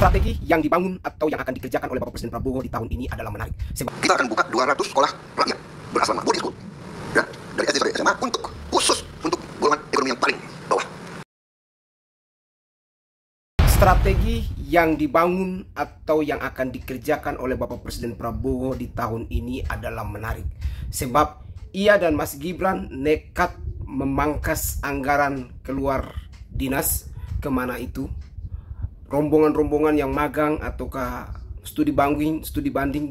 Strategi yang dibangun atau yang akan dikerjakan oleh Bapak Presiden Prabowo di tahun ini adalah menarik. Kita akan buka 200 sekolah rakyat berasrama boarding school, ya, dari SD sampai SMA khusus untuk golongan ekonomi yang paling bawah. Strategi yang dibangun atau yang akan dikerjakan oleh Bapak Presiden Prabowo di tahun ini adalah menarik. Sebab ia dan Mas Gibran nekat memangkas anggaran keluar dinas kemana itu. Rombongan-rombongan yang magang ataukah studi banding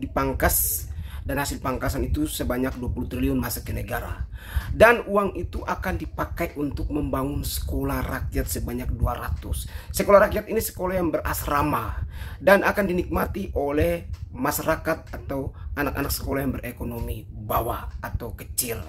dipangkas, dan hasil pangkasan itu sebanyak 20 triliun masuk ke negara. Dan uang itu akan dipakai untuk membangun sekolah rakyat sebanyak 200. Sekolah rakyat ini sekolah yang berasrama dan akan dinikmati oleh masyarakat atau anak-anak sekolah yang berekonomi bawah atau kecil.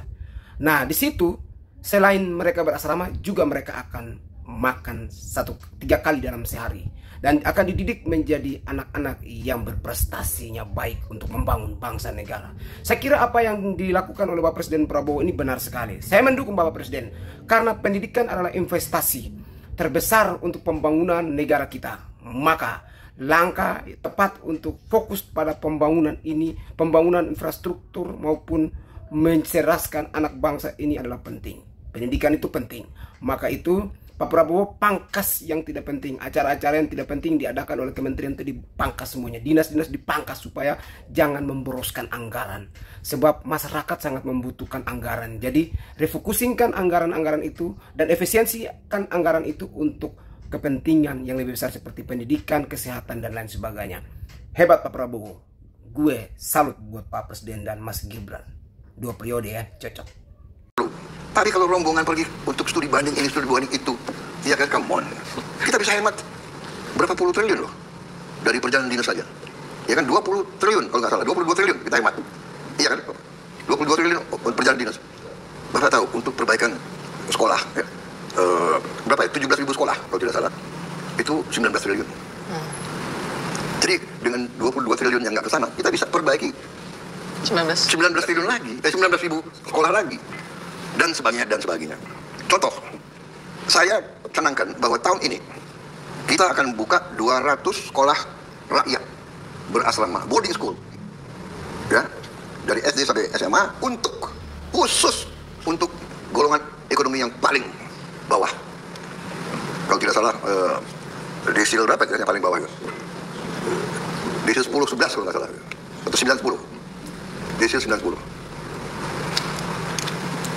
Nah, di situ selain mereka berasrama juga mereka akan makan 3 kali dalam sehari dan akan dididik menjadi anak-anak yang berprestasinya baik untuk membangun bangsa negara. Saya kira apa yang dilakukan oleh Bapak Presiden Prabowo ini benar sekali. Saya mendukung Bapak Presiden karena pendidikan adalah investasi terbesar untuk pembangunan negara kita. Maka langkah tepat untuk fokus pada pembangunan ini, pembangunan infrastruktur maupun mencerdaskan anak bangsa ini adalah penting. Pendidikan itu penting. Maka itu Pak Prabowo pangkas yang tidak penting, acara-acara yang tidak penting diadakan oleh kementerian itu dipangkas semuanya, dinas-dinas dipangkas supaya jangan memboroskan anggaran. Sebab masyarakat sangat membutuhkan anggaran. Jadi refocusingkan anggaran-anggaran itu dan efisiensikan anggaran itu untuk kepentingan yang lebih besar seperti pendidikan, kesehatan dan lain sebagainya. Hebat Pak Prabowo. Gue salut buat Pak Presiden dan Mas Gibran. 2 periode ya, cocok. Tapi kalau rombongan pergi untuk studi banding ini, studi banding itu, ya kan, come on. Kita bisa hemat berapa puluh triliun loh dari perjalanan dinas saja. Ya kan, 20 triliun kalau nggak salah, 22 triliun kita hemat. Iya kan, 22 triliun perjalanan dinas. Bapak tahu untuk perbaikan sekolah, ya, berapa ya, 17.000 sekolah kalau tidak salah, itu 19 triliun. Jadi dengan 22 triliun yang nggak ke sana, kita bisa perbaiki 19 triliun lagi, 19.000 sekolah lagi. Dan sebagainya. Contoh, saya canangkan bahwa tahun ini kita akan buka 200 sekolah rakyat berasrama, boarding school, ya, dari SD sampai SMA khusus untuk golongan ekonomi yang paling bawah. Kalau tidak salah, desil berapa yang paling bawah? Desil 10-11 kalau nggak salah, atau 9-10. Desil 9-10.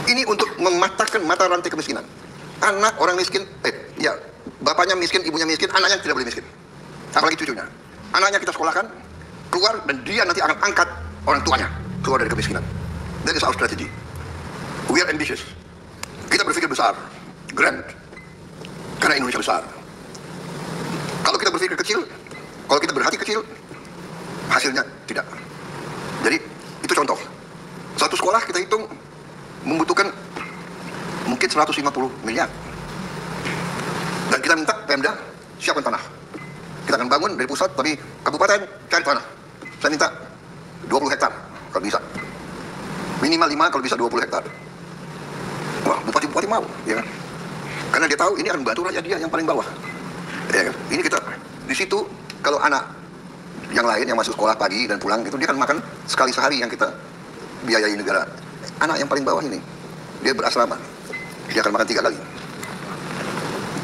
Ini untuk mematahkan mata rantai kemiskinan. Anak orang miskin, ya, bapaknya miskin, ibunya miskin, anaknya tidak boleh miskin. Apalagi cucunya. Anaknya kita sekolahkan, keluar, dan dia nanti akan angkat orang tuanya keluar dari kemiskinan. That is our strategy. We are ambitious. Kita berpikir besar, grand. Karena Indonesia besar. Kalau kita berpikir kecil, kalau kita berhati kecil, hasilnya tidak. Jadi, itu contoh. Satu sekolah kita hitung membutuhkan mungkin 150 miliar. Dan kita minta Pemda siapkan tanah. Kita akan bangun dari pusat, tapi kabupaten cari tanah. Saya minta 20 hektar kalau bisa. Minimal 5, kalau bisa 20 hektar. Wah, bupati-bupati mau, ya kan? Karena dia tahu ini akan membantu rakyat dia yang paling bawah. Ya kan? Ini kita di situ, kalau anak yang lain yang masuk sekolah pagi dan pulang itu dia akan makan sekali sehari yang kita biayai negara. Anak yang paling bawah ini, dia berasrama, dia akan makan 3 kali.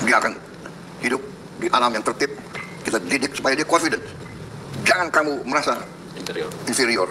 Dia akan hidup di alam yang tertib. Kita didik supaya dia confident. Jangan kamu merasa inferior.